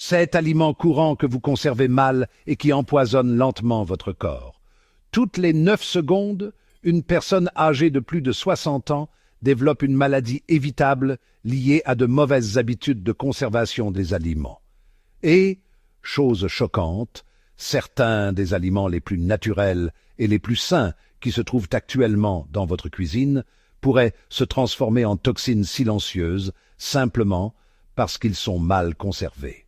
7 aliments courants que vous conservez mal et qui empoisonnent lentement votre corps. Toutes les 9 secondes, une personne âgée de plus de 60 ans développe une maladie évitable liée à de mauvaises habitudes de conservation des aliments. Et, chose choquante, certains des aliments les plus naturels et les plus sains qui se trouvent actuellement dans votre cuisine pourraient se transformer en toxines silencieuses simplement parce qu'ils sont mal conservés.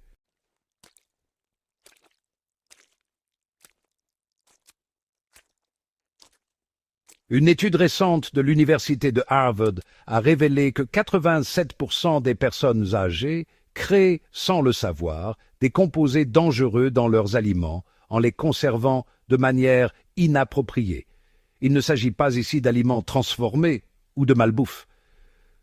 Une étude récente de l'université de Harvard a révélé que 87% des personnes âgées créent, sans le savoir, des composés dangereux dans leurs aliments en les conservant de manière inappropriée. Il ne s'agit pas ici d'aliments transformés ou de malbouffe.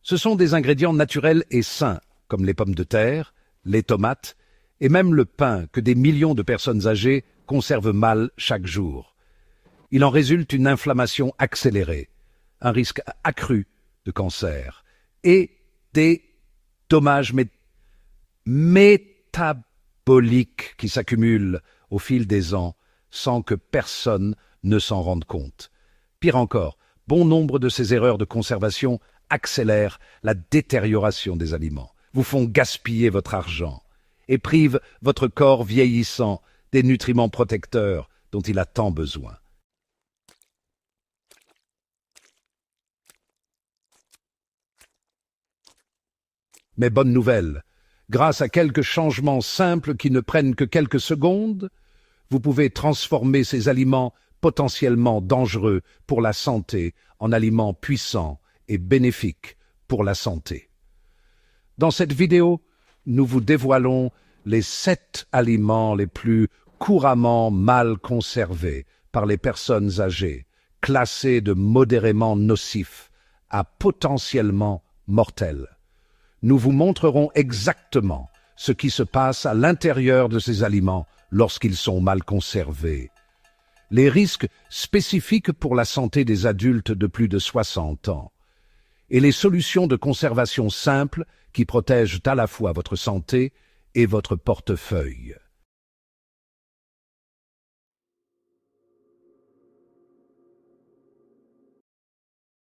Ce sont des ingrédients naturels et sains, comme les pommes de terre, les tomates et même le pain que des millions de personnes âgées conservent mal chaque jour. Il en résulte une inflammation accélérée, un risque accru de cancer et des dommages métaboliques qui s'accumulent au fil des ans sans que personne ne s'en rende compte. Pire encore, bon nombre de ces erreurs de conservation accélèrent la détérioration des aliments, vous font gaspiller votre argent et privent votre corps vieillissant des nutriments protecteurs dont il a tant besoin. Mais bonne nouvelle, grâce à quelques changements simples qui ne prennent que quelques secondes, vous pouvez transformer ces aliments potentiellement dangereux pour la santé en aliments puissants et bénéfiques pour la santé. Dans cette vidéo, nous vous dévoilons les 7 aliments les plus couramment mal conservés par les personnes âgées, classés de modérément nocifs à potentiellement mortels. Nous vous montrerons exactement ce qui se passe à l'intérieur de ces aliments lorsqu'ils sont mal conservés. Les risques spécifiques pour la santé des adultes de plus de 60 ans et les solutions de conservation simples qui protègent à la fois votre santé et votre portefeuille.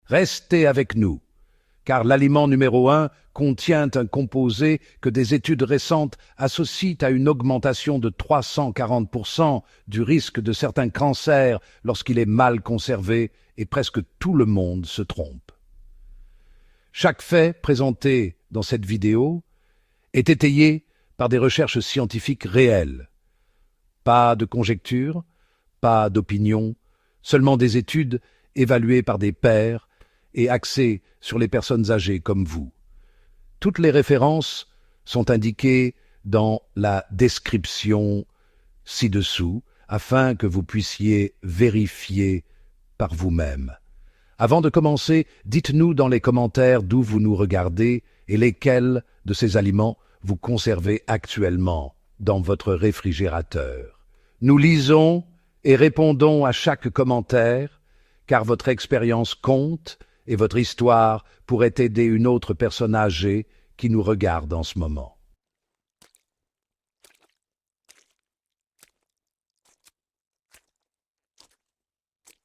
Restez avec nous, car l'aliment numéro 1 contient un composé que des études récentes associent à une augmentation de 340% du risque de certains cancers lorsqu'il est mal conservé, et presque tout le monde se trompe. Chaque fait présenté dans cette vidéo est étayé par des recherches scientifiques réelles. Pas de conjectures, pas d'opinions, seulement des études évaluées par des pairs et axées sur les personnes âgées comme vous. Toutes les références sont indiquées dans la description ci-dessous afin que vous puissiez vérifier par vous-même. Avant de commencer, dites-nous dans les commentaires d'où vous nous regardez et lesquels de ces aliments vous conservez actuellement dans votre réfrigérateur. Nous lisons et répondons à chaque commentaire, car votre expérience compte et votre histoire pourrait aider une autre personne âgée qui nous regarde en ce moment.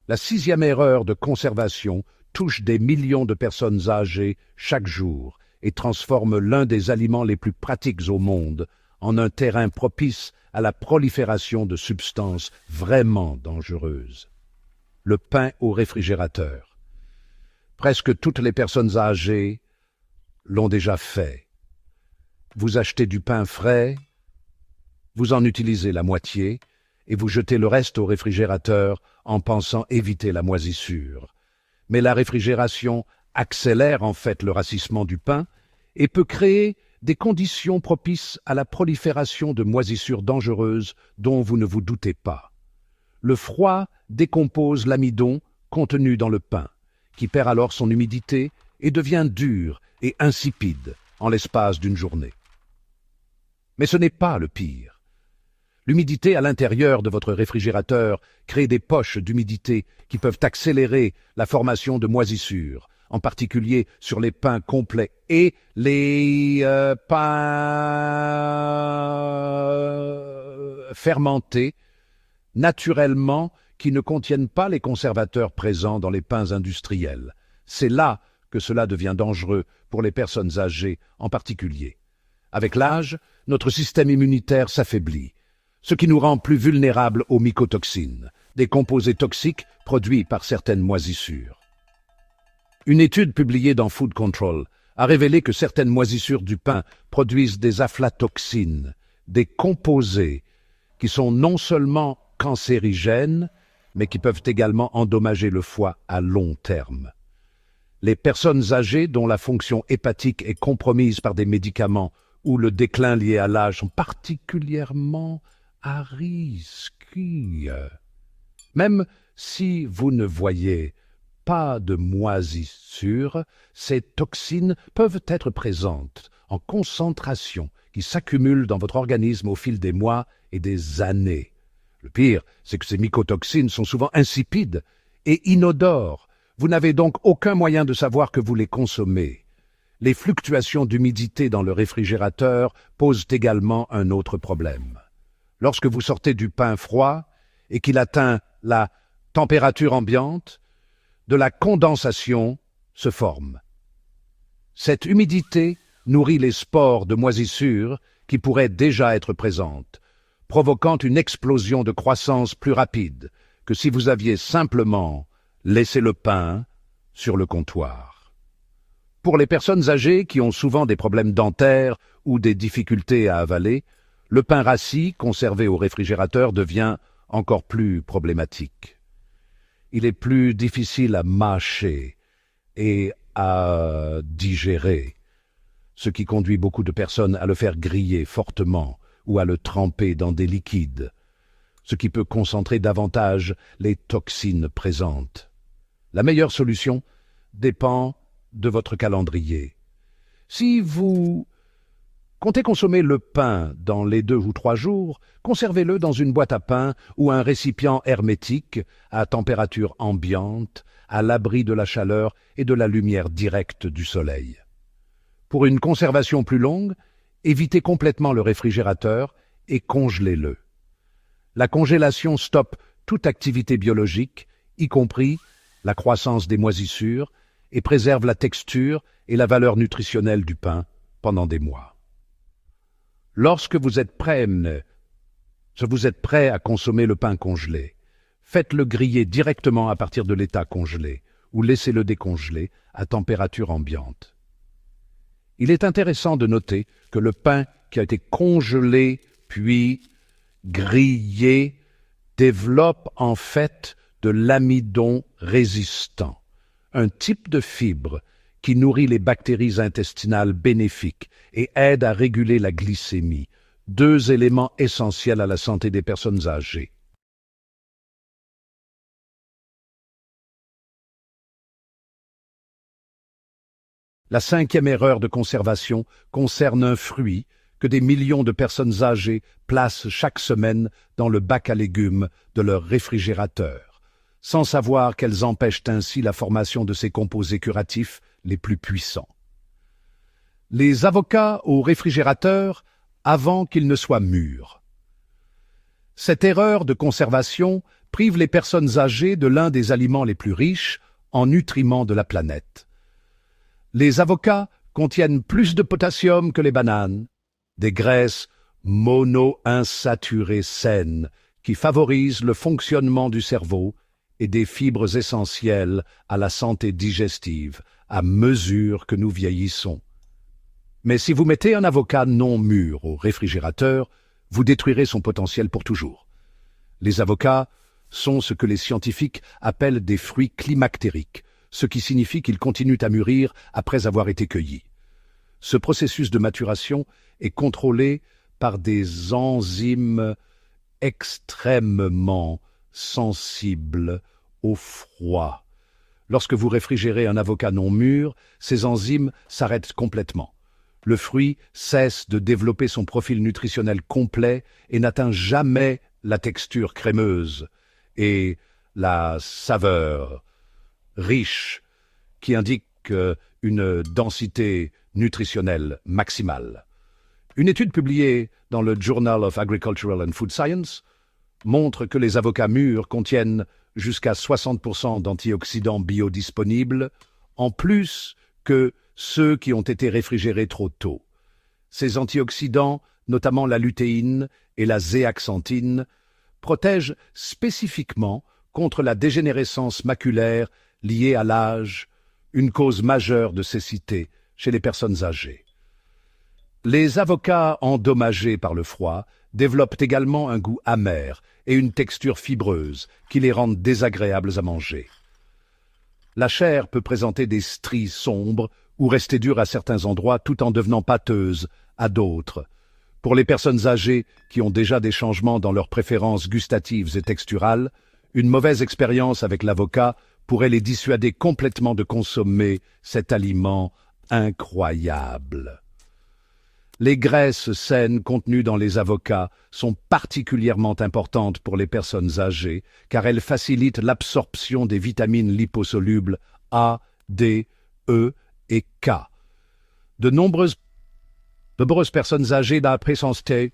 La 6e erreur de conservation touche des millions de personnes âgées chaque jour et transforme l'un des aliments les plus pratiques au monde en un terrain propice à la prolifération de substances vraiment dangereuses. Le pain au réfrigérateur. Presque toutes les personnes âgées l'ont déjà fait. Vous achetez du pain frais, vous en utilisez la moitié et vous jetez le reste au réfrigérateur en pensant éviter la moisissure. Mais la réfrigération accélère en fait le rassissement du pain et peut créer des conditions propices à la prolifération de moisissures dangereuses dont vous ne vous doutez pas. Le froid décompose l'amidon contenu dans le pain, qui perd alors son humidité et devient dur et insipide en l'espace d'une journée. Mais ce n'est pas le pire. L'humidité à l'intérieur de votre réfrigérateur crée des poches d'humidité qui peuvent accélérer la formation de moisissures, en particulier sur les pains complets et les pains fermentés naturellement qui ne contiennent pas les conservateurs présents dans les pains industriels. C'est là que cela devient dangereux pour les personnes âgées en particulier. Avec l'âge, notre système immunitaire s'affaiblit, ce qui nous rend plus vulnérables aux mycotoxines, des composés toxiques produits par certaines moisissures. Une étude publiée dans Food Control a révélé que certaines moisissures du pain produisent des aflatoxines, des composés qui sont non seulement cancérigènes, mais qui peuvent également endommager le foie à long terme. Les personnes âgées dont la fonction hépatique est compromise par des médicaments ou le déclin lié à l'âge sont particulièrement à risque. Même si vous ne voyez pas de moisissure, ces toxines peuvent être présentes en concentration qui s'accumulent dans votre organisme au fil des mois et des années. Le pire, c'est que ces mycotoxines sont souvent insipides et inodores. Vous n'avez donc aucun moyen de savoir que vous les consommez. Les fluctuations d'humidité dans le réfrigérateur posent également un autre problème. Lorsque vous sortez du pain froid et qu'il atteint la température ambiante, de la condensation se forme. Cette humidité nourrit les spores de moisissure qui pourraient déjà être présentes, provoquant une explosion de croissance plus rapide que si vous aviez simplement laissé le pain sur le comptoir. Pour les personnes âgées qui ont souvent des problèmes dentaires ou des difficultés à avaler, le pain rassis conservé au réfrigérateur devient encore plus problématique. Il est plus difficile à mâcher et à digérer, ce qui conduit beaucoup de personnes à le faire griller fortement ou à le tremper dans des liquides, ce qui peut concentrer davantage les toxines présentes. La meilleure solution dépend de votre calendrier. Si vous comptez consommer le pain dans les 2 ou 3 jours, conservez-le dans une boîte à pain ou un récipient hermétique à température ambiante, à l'abri de la chaleur et de la lumière directe du soleil. Pour une conservation plus longue, évitez complètement le réfrigérateur et congelez-le. La congélation stoppe toute activité biologique, y compris la croissance des moisissures, et préserve la texture et la valeur nutritionnelle du pain pendant des mois. Lorsque vous êtes prêt à consommer le pain congelé, faites-le griller directement à partir de l'état congelé ou laissez-le décongeler à température ambiante. Il est intéressant de noter que le pain qui a été congelé puis grillé développe en fait de l'amidon résistant, un type de fibre qui nourrit les bactéries intestinales bénéfiques et aide à réguler la glycémie, 2 éléments essentiels à la santé des personnes âgées. La 5e erreur de conservation concerne un fruit que des millions de personnes âgées placent chaque semaine dans le bac à légumes de leur réfrigérateur, sans savoir qu'elles empêchent ainsi la formation de ces composés curatifs les plus puissants. Les avocats au réfrigérateur avant qu'ils ne soient mûrs. Cette erreur de conservation prive les personnes âgées de l'un des aliments les plus riches en nutriments de la planète. Les avocats contiennent plus de potassium que les bananes, des graisses monoinsaturées saines qui favorisent le fonctionnement du cerveau et des fibres essentielles à la santé digestive à mesure que nous vieillissons. Mais si vous mettez un avocat non mûr au réfrigérateur, vous détruirez son potentiel pour toujours. Les avocats sont ce que les scientifiques appellent des fruits climactériques, ce qui signifie qu'ils continuent à mûrir après avoir été cueillis. Ce processus de maturation est contrôlé par des enzymes extrêmement sensibles au froid. Lorsque vous réfrigérez un avocat non mûr, ces enzymes s'arrêtent complètement. Le fruit cesse de développer son profil nutritionnel complet et n'atteint jamais la texture crémeuse et la saveur riche qui indique une densité nutritionnelle maximale. Une étude publiée dans le Journal of Agricultural and Food Science montre que les avocats mûrs contiennent jusqu'à 60% d'antioxydants biodisponibles, en plus que ceux qui ont été réfrigérés trop tôt. Ces antioxydants, notamment la lutéine et la zéaxanthine, protègent spécifiquement contre la dégénérescence maculaire liée à l'âge, une cause majeure de cécité chez les personnes âgées. Les avocats endommagés par le froid développent également un goût amer et une texture fibreuse qui les rendent désagréables à manger. La chair peut présenter des stries sombres ou rester dure à certains endroits tout en devenant pâteuse à d'autres. Pour les personnes âgées qui ont déjà des changements dans leurs préférences gustatives et texturales, une mauvaise expérience avec l'avocat pourrait les dissuader complètement de consommer cet aliment incroyable. Les graisses saines contenues dans les avocats sont particulièrement importantes pour les personnes âgées car elles facilitent l'absorption des vitamines liposolubles A, D, E et K. De nombreuses personnes âgées d'après santé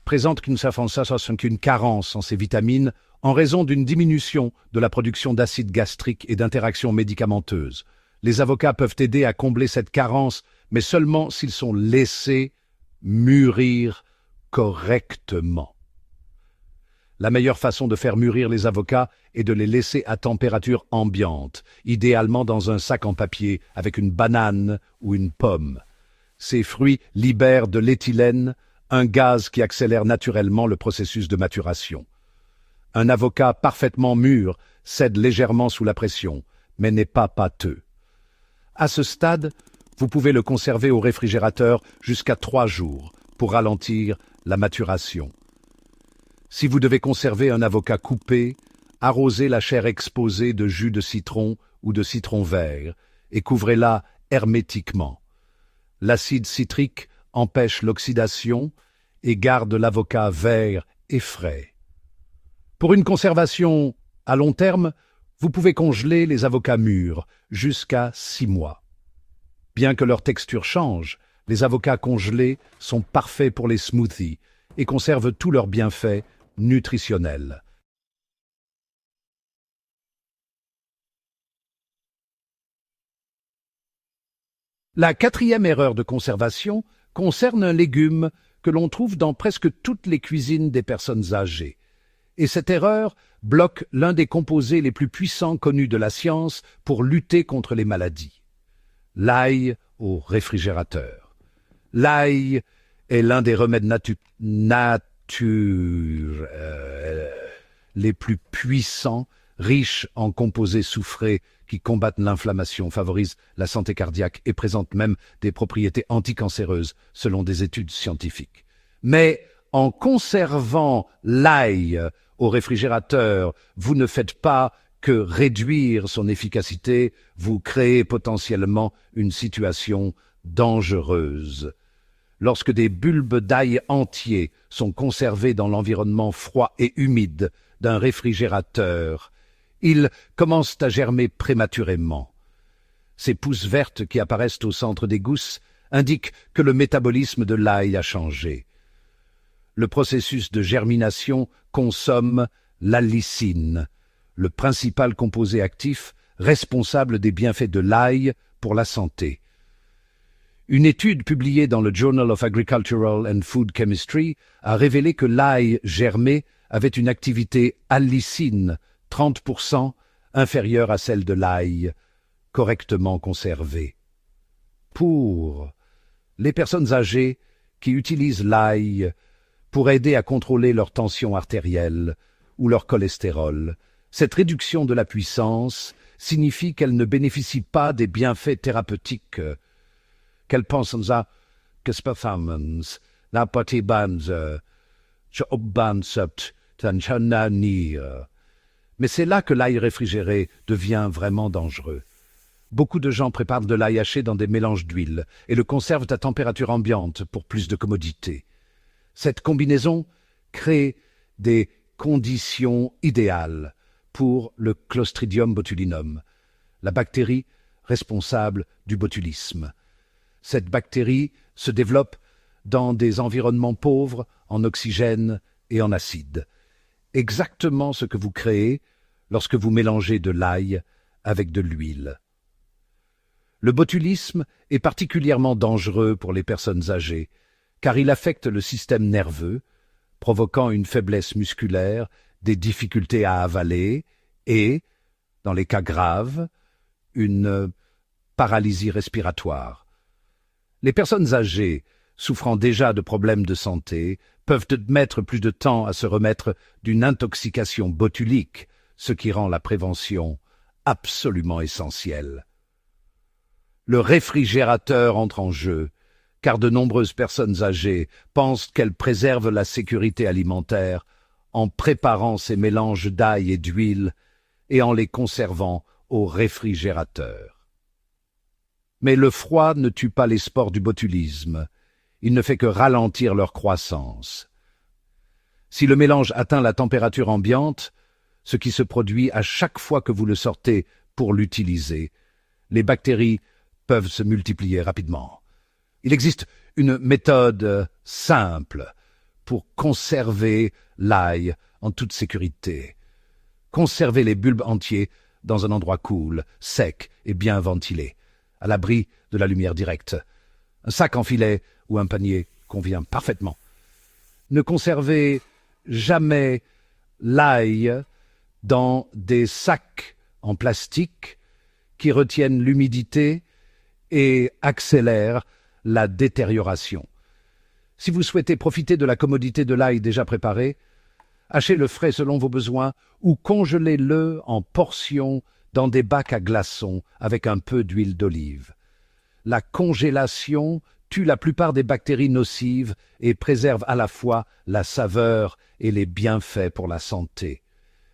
présentent qu'une carence en ces vitamines en raison d'une diminution de la production d'acide gastrique et d'interactions médicamenteuses. Les avocats peuvent aider à combler cette carence, mais seulement s'ils sont laissés mûrir correctement. La meilleure façon de faire mûrir les avocats est de les laisser à température ambiante, idéalement dans un sac en papier avec une banane ou une pomme. Ces fruits libèrent de l'éthylène, un gaz qui accélère naturellement le processus de maturation. Un avocat parfaitement mûr cède légèrement sous la pression, mais n'est pas pâteux. À ce stade, vous pouvez le conserver au réfrigérateur jusqu'à 3 jours pour ralentir la maturation. Si vous devez conserver un avocat coupé, arrosez la chair exposée de jus de citron ou de citron vert et couvrez-la hermétiquement. L'acide citrique empêche l'oxydation et garde l'avocat vert et frais. Pour une conservation à long terme, vous pouvez congeler les avocats mûrs jusqu'à 6 mois. Bien que leur texture change, les avocats congelés sont parfaits pour les smoothies et conservent tous leurs bienfaits nutritionnels. La 4e erreur de conservation concerne un légume que l'on trouve dans presque toutes les cuisines des personnes âgées. Et cette erreur bloque l'un des composés les plus puissants connus de la science pour lutter contre les maladies. L'ail au réfrigérateur. L'ail est l'un des remèdes les plus puissants, riches en composés soufrés qui combattent l'inflammation, favorisent la santé cardiaque et présentent même des propriétés anticancéreuses selon des études scientifiques. Mais en conservant l'ail au réfrigérateur, vous ne faites pas que réduire son efficacité, vous créez potentiellement une situation dangereuse. Lorsque des bulbes d'ail entiers sont conservés dans l'environnement froid et humide d'un réfrigérateur, ils commencent à germer prématurément. Ces pousses vertes qui apparaissent au centre des gousses indiquent que le métabolisme de l'ail a changé. Le processus de germination consomme l'allicine, le principal composé actif responsable des bienfaits de l'ail pour la santé. Une étude publiée dans le Journal of Agricultural and Food Chemistry a révélé que l'ail germé avait une activité allicine 30% inférieure à celle de l'ail correctement conservé. Pour les personnes âgées qui utilisent l'ail pour aider à contrôler leur tension artérielle ou leur cholestérol, cette réduction de la puissance signifie qu'elles ne bénéficient pas des bienfaits thérapeutiques qu'elles pensent à performance, la partie mais c'est là que l'ail réfrigéré devient vraiment dangereux. Beaucoup de gens préparent de l'ail haché dans des mélanges d'huile et le conservent à température ambiante pour plus de commodité. Cette combinaison crée des conditions idéales pour le Clostridium botulinum, la bactérie responsable du botulisme. Cette bactérie se développe dans des environnements pauvres en oxygène et en acide. Exactement ce que vous créez lorsque vous mélangez de l'ail avec de l'huile. Le botulisme est particulièrement dangereux pour les personnes âgées, car il affecte le système nerveux, provoquant une faiblesse musculaire, des difficultés à avaler et, dans les cas graves, une paralysie respiratoire. Les personnes âgées, souffrant déjà de problèmes de santé, peuvent mettre plus de temps à se remettre d'une intoxication botulique, ce qui rend la prévention absolument essentielle. Le réfrigérateur entre en jeu, car de nombreuses personnes âgées pensent qu'elles préservent la sécurité alimentaire en préparant ces mélanges d'ail et d'huile et en les conservant au réfrigérateur. Mais le froid ne tue pas les spores du botulisme, il ne fait que ralentir leur croissance. Si le mélange atteint la température ambiante, ce qui se produit à chaque fois que vous le sortez pour l'utiliser, les bactéries peuvent se multiplier rapidement. Il existe une méthode simple pour conserver l'ail en toute sécurité. Conservez les bulbes entiers dans un endroit cool, sec et bien ventilé, à l'abri de la lumière directe. Un sac en filet ou un panier convient parfaitement. Ne conservez jamais l'ail dans des sacs en plastique qui retiennent l'humidité et accélèrent la détérioration. Si vous souhaitez profiter de la commodité de l'ail déjà préparé, hachez-le frais selon vos besoins ou congelez-le en portions dans des bacs à glaçons avec un peu d'huile d'olive. La congélation tue la plupart des bactéries nocives et préserve à la fois la saveur et les bienfaits pour la santé.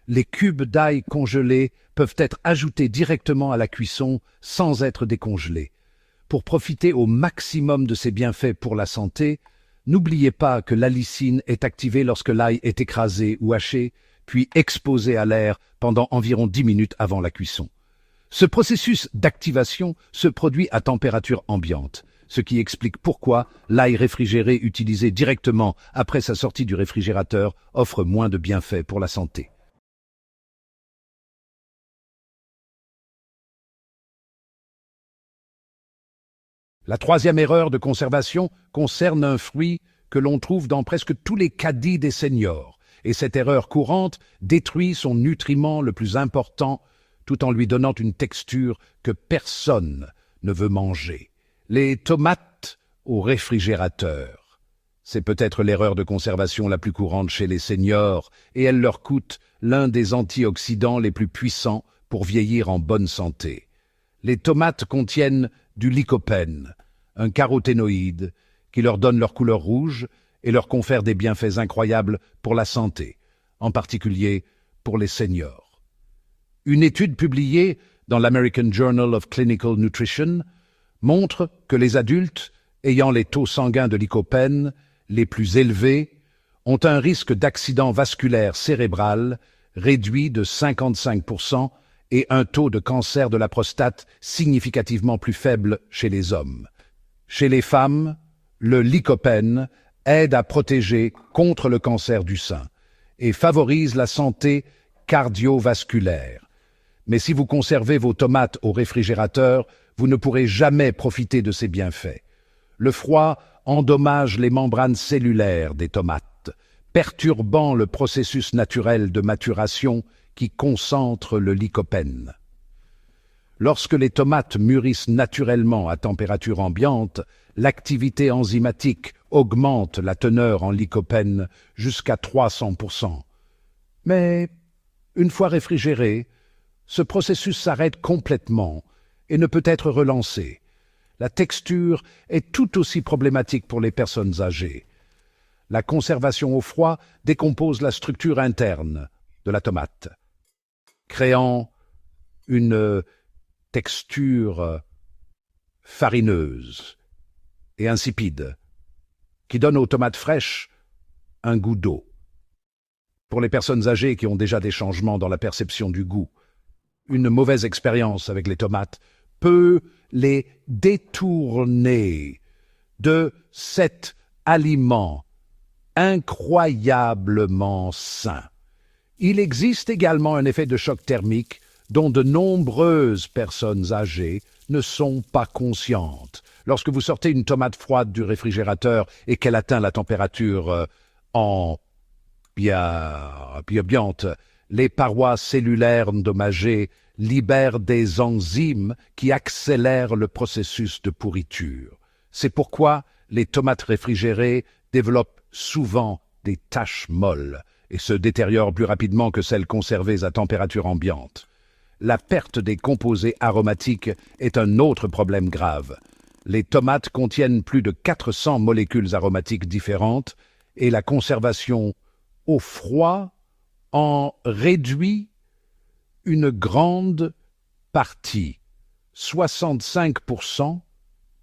Les cubes d'ail congelés peuvent être ajoutés directement à la cuisson sans être décongelés. Pour profiter au maximum de ces bienfaits pour la santé, n'oubliez pas que l'allicine est activée lorsque l'ail est écrasé ou haché, puis exposé à l'air pendant environ 10 minutes avant la cuisson. Ce processus d'activation se produit à température ambiante, ce qui explique pourquoi l'ail réfrigéré utilisé directement après sa sortie du réfrigérateur offre moins de bienfaits pour la santé. La troisième erreur de conservation concerne un fruit que l'on trouve dans presque tous les caddies des seniors, et cette erreur courante détruit son nutriment le plus important tout en lui donnant une texture que personne ne veut manger. Les tomates au réfrigérateur. C'est peut-être l'erreur de conservation la plus courante chez les seniors, et elle leur coûte l'un des antioxydants les plus puissants pour vieillir en bonne santé. Les tomates contiennent du lycopène, un caroténoïde qui leur donne leur couleur rouge et leur confère des bienfaits incroyables pour la santé, en particulier pour les seniors. Une étude publiée dans l'American Journal of Clinical Nutrition montre que les adultes ayant les taux sanguins de lycopène les plus élevés ont un risque d'accident vasculaire cérébral réduit de 55% et un taux de cancer de la prostate significativement plus faible chez les hommes. Chez les femmes, le lycopène aide à protéger contre le cancer du sein et favorise la santé cardiovasculaire. Mais si vous conservez vos tomates au réfrigérateur, vous ne pourrez jamais profiter de ces bienfaits. Le froid endommage les membranes cellulaires des tomates, perturbant le processus naturel de maturation qui concentre le lycopène. Lorsque les tomates mûrissent naturellement à température ambiante, l'activité enzymatique augmente la teneur en lycopène jusqu'à 300%. Mais, une fois réfrigéré, ce processus s'arrête complètement et ne peut être relancé. La texture est tout aussi problématique pour les personnes âgées. La conservation au froid décompose la structure interne de la tomate, créant une texture farineuse et insipide, qui donne aux tomates fraîches un goût d'eau. Pour les personnes âgées qui ont déjà des changements dans la perception du goût, une mauvaise expérience avec les tomates peut les détourner de cette aliment incroyablement sain. Il existe également un effet de choc thermique dont de nombreuses personnes âgées ne sont pas conscientes. Lorsque vous sortez une tomate froide du réfrigérateur et qu'elle atteint la température ambiante, les parois cellulaires endommagées libèrent des enzymes qui accélèrent le processus de pourriture. C'est pourquoi les tomates réfrigérées développent souvent des taches molles et se détériorent plus rapidement que celles conservées à température ambiante. La perte des composés aromatiques est un autre problème grave. Les tomates contiennent plus de 400 molécules aromatiques différentes et la conservation au froid en réduit une grande partie, 65%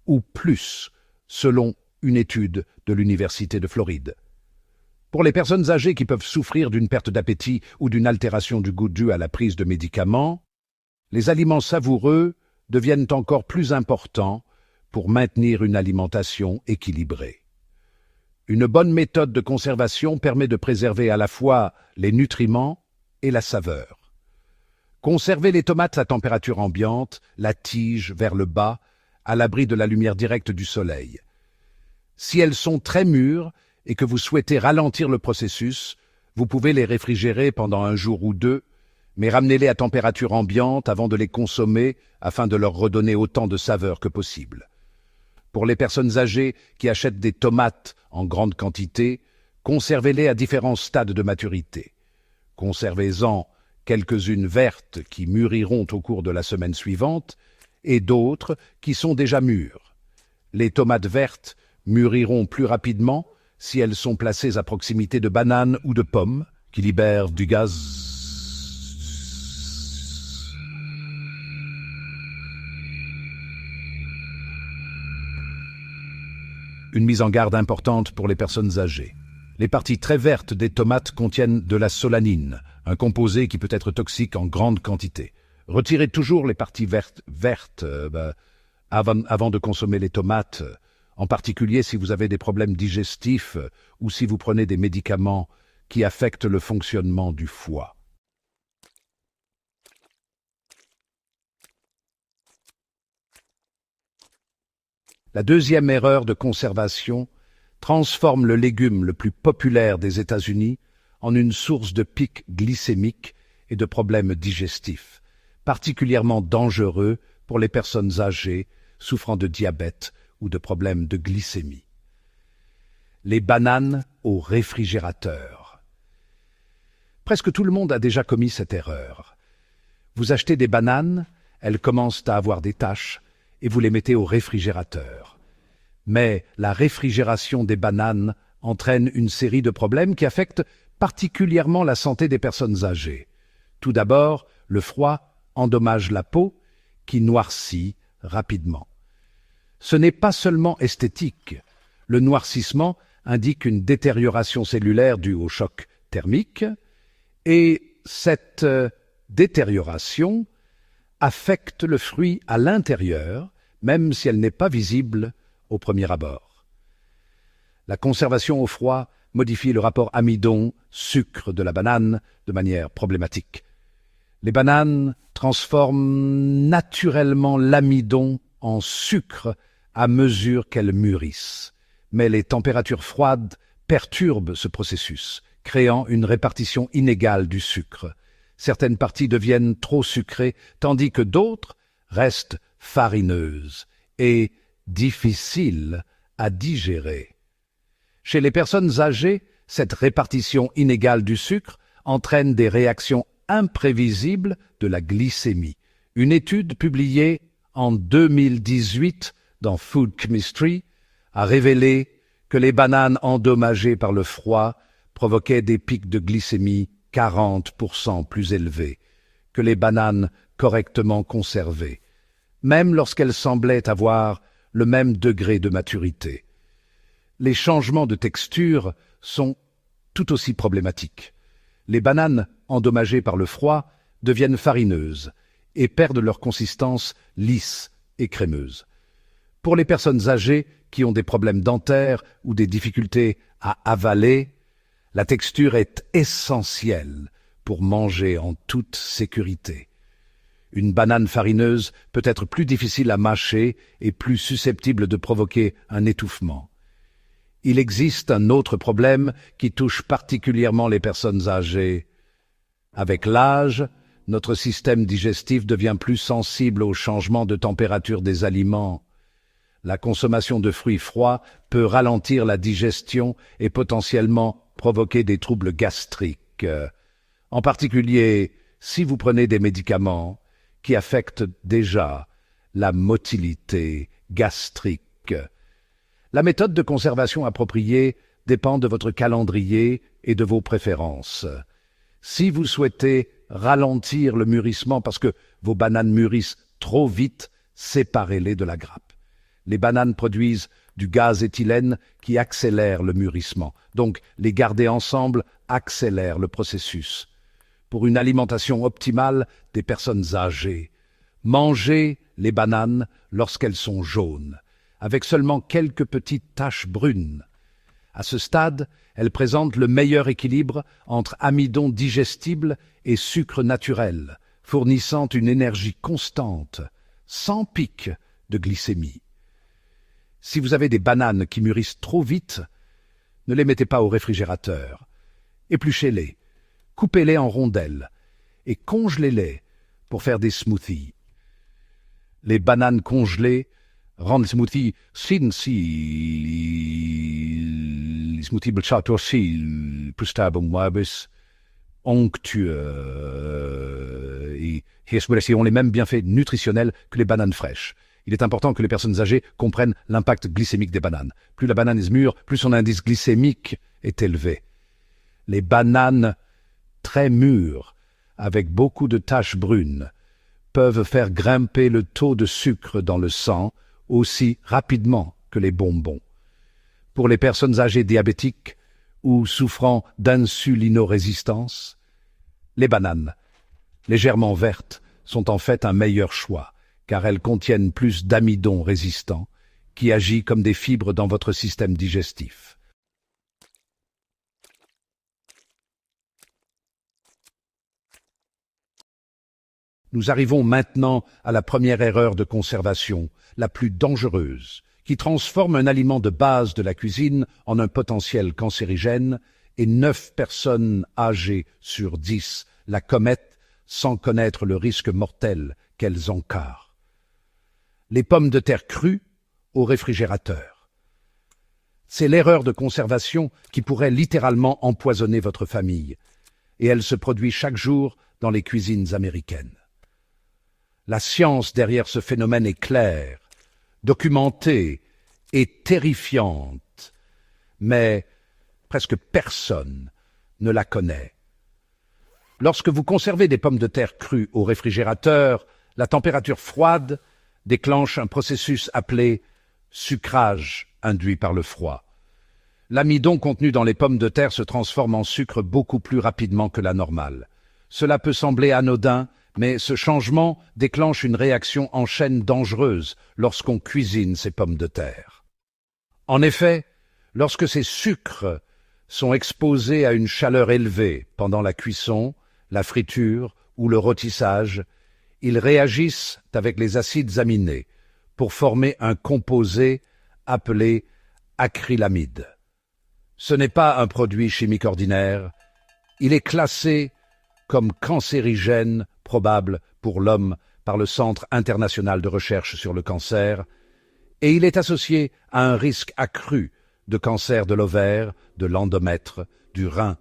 ou plus, selon une étude de l'Université de Floride. Pour les personnes âgées qui peuvent souffrir d'une perte d'appétit ou d'une altération du goût due à la prise de médicaments, les aliments savoureux deviennent encore plus importants pour maintenir une alimentation équilibrée. Une bonne méthode de conservation permet de préserver à la fois les nutriments et la saveur. Conservez les tomates à température ambiante, la tige vers le bas, à l'abri de la lumière directe du soleil. Si elles sont très mûres et que vous souhaitez ralentir le processus, vous pouvez les réfrigérer pendant un jour ou deux, mais ramenez-les à température ambiante avant de les consommer afin de leur redonner autant de saveur que possible. Pour les personnes âgées qui achètent des tomates en grande quantité, conservez-les à différents stades de maturité. Conservez-en quelques-unes vertes qui mûriront au cours de la semaine suivante et d'autres qui sont déjà mûres. Les tomates vertes mûriront plus rapidement si elles sont placées à proximité de bananes ou de pommes qui libèrent du gaz. Une mise en garde importante pour les personnes âgées. Les parties très vertes des tomates contiennent de la solanine, un composé qui peut être toxique en grande quantité. Retirez toujours les parties vertes avant de consommer les tomates, en particulier si vous avez des problèmes digestifs ou si vous prenez des médicaments qui affectent le fonctionnement du foie. La deuxième erreur de conservation transforme le légume le plus populaire des États-Unis en une source de pics glycémiques et de problèmes digestifs, particulièrement dangereux pour les personnes âgées souffrant de diabète ou de problèmes de glycémie. Les bananes au réfrigérateur. Presque tout le monde a déjà commis cette erreur. Vous achetez des bananes, elles commencent à avoir des taches, et vous les mettez au réfrigérateur. Mais la réfrigération des bananes entraîne une série de problèmes qui affectent particulièrement la santé des personnes âgées. Tout d'abord, le froid endommage la peau, qui noircit rapidement. Ce n'est pas seulement esthétique. Le noircissement indique une détérioration cellulaire due au choc thermique, et cette détérioration affecte le fruit à l'intérieur, même si elle n'est pas visible au premier abord. La conservation au froid modifie le rapport amidon-sucre de la banane de manière problématique. Les bananes transforment naturellement l'amidon en sucre à mesure qu'elles mûrissent, mais les températures froides perturbent ce processus, créant une répartition inégale du sucre. Certaines parties deviennent trop sucrées, tandis que d'autres restent farineuses et difficiles à digérer. Chez les personnes âgées, cette répartition inégale du sucre entraîne des réactions imprévisibles de la glycémie. Une étude publiée en 2018 dans Food Chemistry a révélé que les bananes endommagées par le froid provoquaient des pics de glycémie 40% plus élevés que les bananes correctement conservées, même lorsqu'elles semblaient avoir le même degré de maturité. Les changements de texture sont tout aussi problématiques. Les bananes endommagées par le froid deviennent farineuses et perdent leur consistance lisse et crémeuse. Pour les personnes âgées qui ont des problèmes dentaires ou des difficultés à avaler, la texture est essentielle pour manger en toute sécurité. Une banane farineuse peut être plus difficile à mâcher et plus susceptible de provoquer un étouffement. Il existe un autre problème qui touche particulièrement les personnes âgées. Avec l'âge, notre système digestif devient plus sensible aux changements de température des aliments. La consommation de fruits froids peut ralentir la digestion et potentiellement provoquer des troubles gastriques. En particulier, si vous prenez des médicaments qui affectent déjà la motilité gastrique. La méthode de conservation appropriée dépend de votre calendrier et de vos préférences. Si vous souhaitez ralentir le mûrissement parce que vos bananes mûrissent trop vite, séparez-les de la grappe. Les bananes produisent du gaz éthylène qui accélère le mûrissement. Donc, les garder ensemble accélère le processus. Pour une alimentation optimale des personnes âgées, mangez les bananes lorsqu'elles sont jaunes, avec seulement quelques petites taches brunes. À ce stade, elles présentent le meilleur équilibre entre amidon digestible et sucre naturel, fournissant une énergie constante, sans pic de glycémie. Si vous avez des bananes qui mûrissent trop vite, ne les mettez pas au réfrigérateur. Épluchez-les, coupez-les en rondelles et congelez-les pour faire des smoothies. Les bananes congelées rendent les smoothies les smoothies plus stables, onctueux et ont les mêmes bienfaits nutritionnels que les bananes fraîches. Il est important que les personnes âgées comprennent l'impact glycémique des bananes. Plus la banane est mûre, plus son indice glycémique est élevé. Les bananes très mûres, avec beaucoup de taches brunes, peuvent faire grimper le taux de sucre dans le sang aussi rapidement que les bonbons. Pour les personnes âgées diabétiques ou souffrant d'insulinorésistance, les bananes, légèrement vertes, sont en fait un meilleur choix, car elles contiennent plus d'amidon résistant, qui agit comme des fibres dans votre système digestif. Nous arrivons maintenant à la première erreur de conservation, la plus dangereuse, qui transforme un aliment de base de la cuisine en un potentiel cancérigène, et 9 personnes âgées sur 10 la commettent sans connaître le risque mortel qu'elles encarent. Les pommes de terre crues au réfrigérateur. C'est l'erreur de conservation qui pourrait littéralement empoisonner votre famille, et elle se produit chaque jour dans les cuisines américaines. La science derrière ce phénomène est claire, documentée et terrifiante, mais presque personne ne la connaît. Lorsque vous conservez des pommes de terre crues au réfrigérateur, la température froide déclenche un processus appelé sucrage induit par le froid. L'amidon contenu dans les pommes de terre se transforme en sucre beaucoup plus rapidement que la normale. Cela peut sembler anodin, mais ce changement déclenche une réaction en chaîne dangereuse lorsqu'on cuisine ces pommes de terre. En effet, lorsque ces sucres sont exposés à une chaleur élevée pendant la cuisson, la friture ou le rôtissage, ils réagissent avec les acides aminés pour former un composé appelé acrylamide. Ce n'est pas un produit chimique ordinaire, il est classé comme cancérigène probable pour l'homme par le Centre international de recherche sur le cancer, et il est associé à un risque accru de cancer de l'ovaire, de l'endomètre, du rein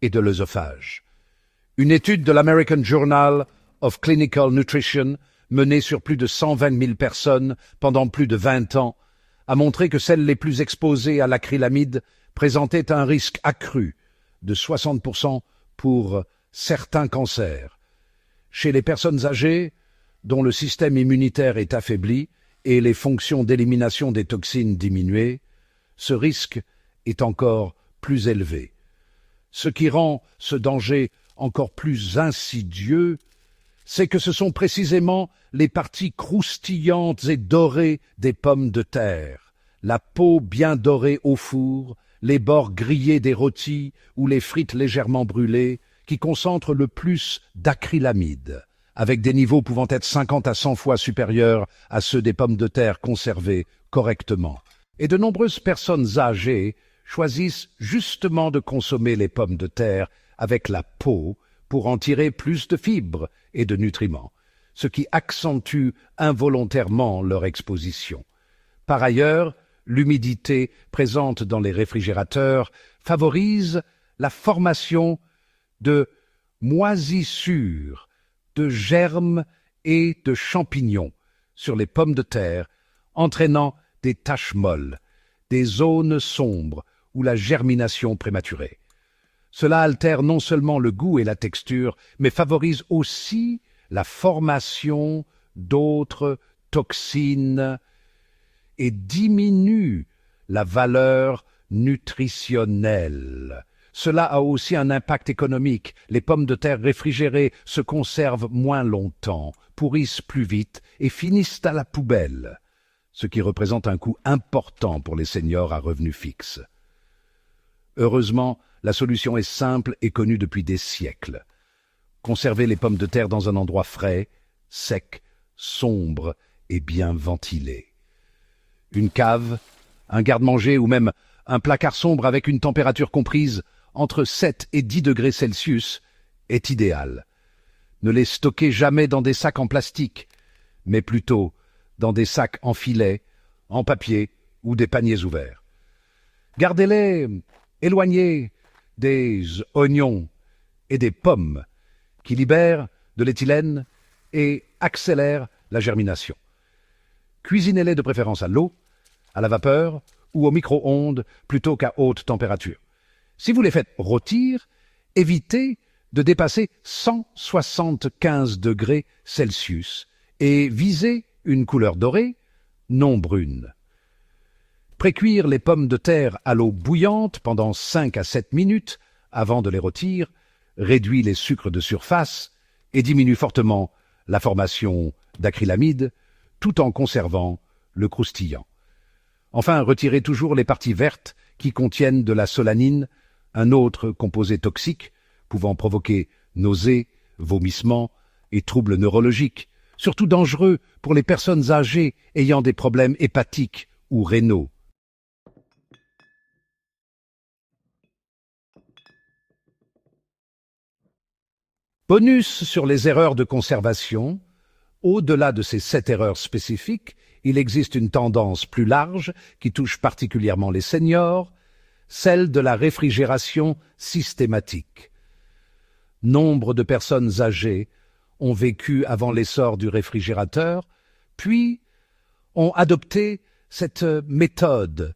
et de l'œsophage. Une étude de l'American Journal of Clinical Nutrition, menée sur plus de 120 000 personnes pendant plus de 20 ans, a montré que celles les plus exposées à l'acrylamide présentaient un risque accru de 60% pour certains cancers. Chez les personnes âgées, dont le système immunitaire est affaibli et les fonctions d'élimination des toxines diminuées, ce risque est encore plus élevé. Ce qui rend ce danger encore plus insidieux, c'est que ce sont précisément les parties croustillantes et dorées des pommes de terre, la peau bien dorée au four, les bords grillés des rôtis ou les frites légèrement brûlées, qui concentrent le plus d'acrylamide, avec des niveaux pouvant être 50 à 100 fois supérieurs à ceux des pommes de terre conservées correctement. Et de nombreuses personnes âgées choisissent justement de consommer les pommes de terre avec la peau pour en tirer plus de fibres et de nutriments, ce qui accentue involontairement leur exposition. Par ailleurs, l'humidité présente dans les réfrigérateurs favorise la formation de moisissures, de germes et de champignons sur les pommes de terre, entraînant des taches molles, des zones sombres ou la germination prématurée. Cela altère non seulement le goût et la texture, mais favorise aussi la formation d'autres toxines et diminue la valeur nutritionnelle. Cela a aussi un impact économique. Les pommes de terre réfrigérées se conservent moins longtemps, pourrissent plus vite et finissent à la poubelle, ce qui représente un coût important pour les seniors à revenus fixes. Heureusement, la solution est simple et connue depuis des siècles. Conservez les pommes de terre dans un endroit frais, sec, sombre et bien ventilé. Une cave, un garde-manger ou même un placard sombre avec une température comprise entre 7 et 10 degrés Celsius est idéal. Ne les stockez jamais dans des sacs en plastique, mais plutôt dans des sacs en filet, en papier ou des paniers ouverts. Gardez-les éloignés des oignons et des pommes qui libèrent de l'éthylène et accélèrent la germination. Cuisinez-les de préférence à l'eau, à la vapeur ou au micro-ondes plutôt qu'à haute température. Si vous les faites rôtir, évitez de dépasser 175 degrés Celsius et visez une couleur dorée, non brune. Précuire les pommes de terre à l'eau bouillante pendant 5 à 7 minutes avant de les rôtir réduit les sucres de surface et diminue fortement la formation d'acrylamide tout en conservant le croustillant. Enfin, retirez toujours les parties vertes qui contiennent de la solanine, un autre composé toxique pouvant provoquer nausées, vomissements et troubles neurologiques, surtout dangereux pour les personnes âgées ayant des problèmes hépatiques ou rénaux. Bonus sur les erreurs de conservation. Au-delà de ces 7 erreurs spécifiques, il existe une tendance plus large qui touche particulièrement les seniors, celle de la réfrigération systématique. Nombre de personnes âgées ont vécu avant l'essor du réfrigérateur, puis ont adopté cette méthode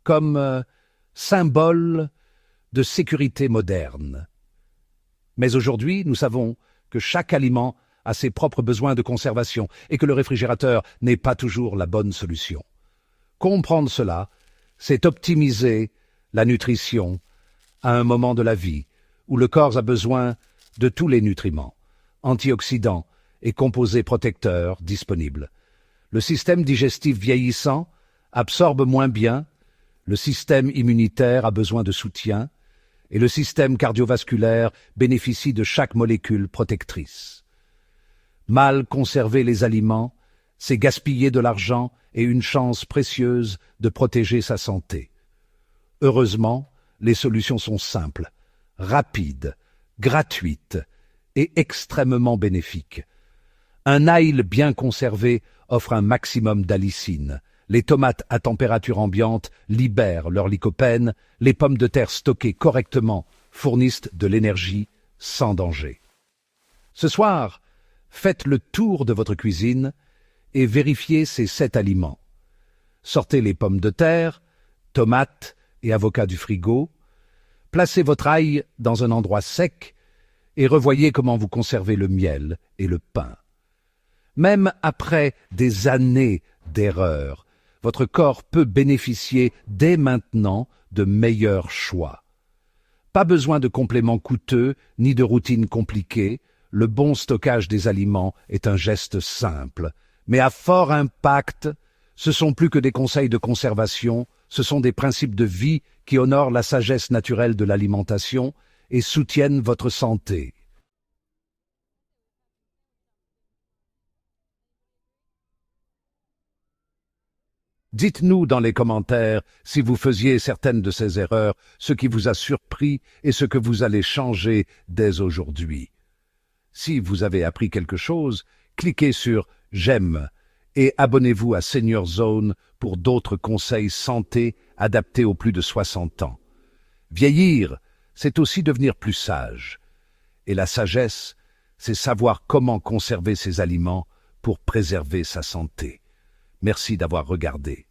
comme symbole de sécurité moderne. Mais aujourd'hui, nous savons que chaque aliment a ses propres besoins de conservation et que le réfrigérateur n'est pas toujours la bonne solution. Comprendre cela, c'est optimiser la nutrition à un moment de la vie où le corps a besoin de tous les nutriments, antioxydants et composés protecteurs disponibles. Le système digestif vieillissant absorbe moins bien, le système immunitaire a besoin de soutien, et le système cardiovasculaire bénéficie de chaque molécule protectrice. Mal conserver les aliments, c'est gaspiller de l'argent et une chance précieuse de protéger sa santé. Heureusement, les solutions sont simples, rapides, gratuites et extrêmement bénéfiques. Un ail bien conservé offre un maximum d'allicine. Les tomates à température ambiante libèrent leur lycopène, les pommes de terre stockées correctement fournissent de l'énergie sans danger. Ce soir, faites le tour de votre cuisine et vérifiez ces 7 aliments. Sortez les pommes de terre, tomates et avocats du frigo, placez votre ail dans un endroit sec et revoyez comment vous conservez le miel et le pain. Même après des années d'erreurs, votre corps peut bénéficier dès maintenant de meilleurs choix. Pas besoin de compléments coûteux ni de routines compliquées, le bon stockage des aliments est un geste simple, mais à fort impact. Ce sont plus que des conseils de conservation, ce sont des principes de vie qui honorent la sagesse naturelle de l'alimentation et soutiennent votre santé. Dites-nous dans les commentaires si vous faisiez certaines de ces erreurs, ce qui vous a surpris et ce que vous allez changer dès aujourd'hui. Si vous avez appris quelque chose, cliquez sur « J'aime » et abonnez-vous à Senior Zone pour d'autres conseils santé adaptés aux plus de 60 ans. Vieillir, c'est aussi devenir plus sage. Et la sagesse, c'est savoir comment conserver ses aliments pour préserver sa santé. Merci d'avoir regardé.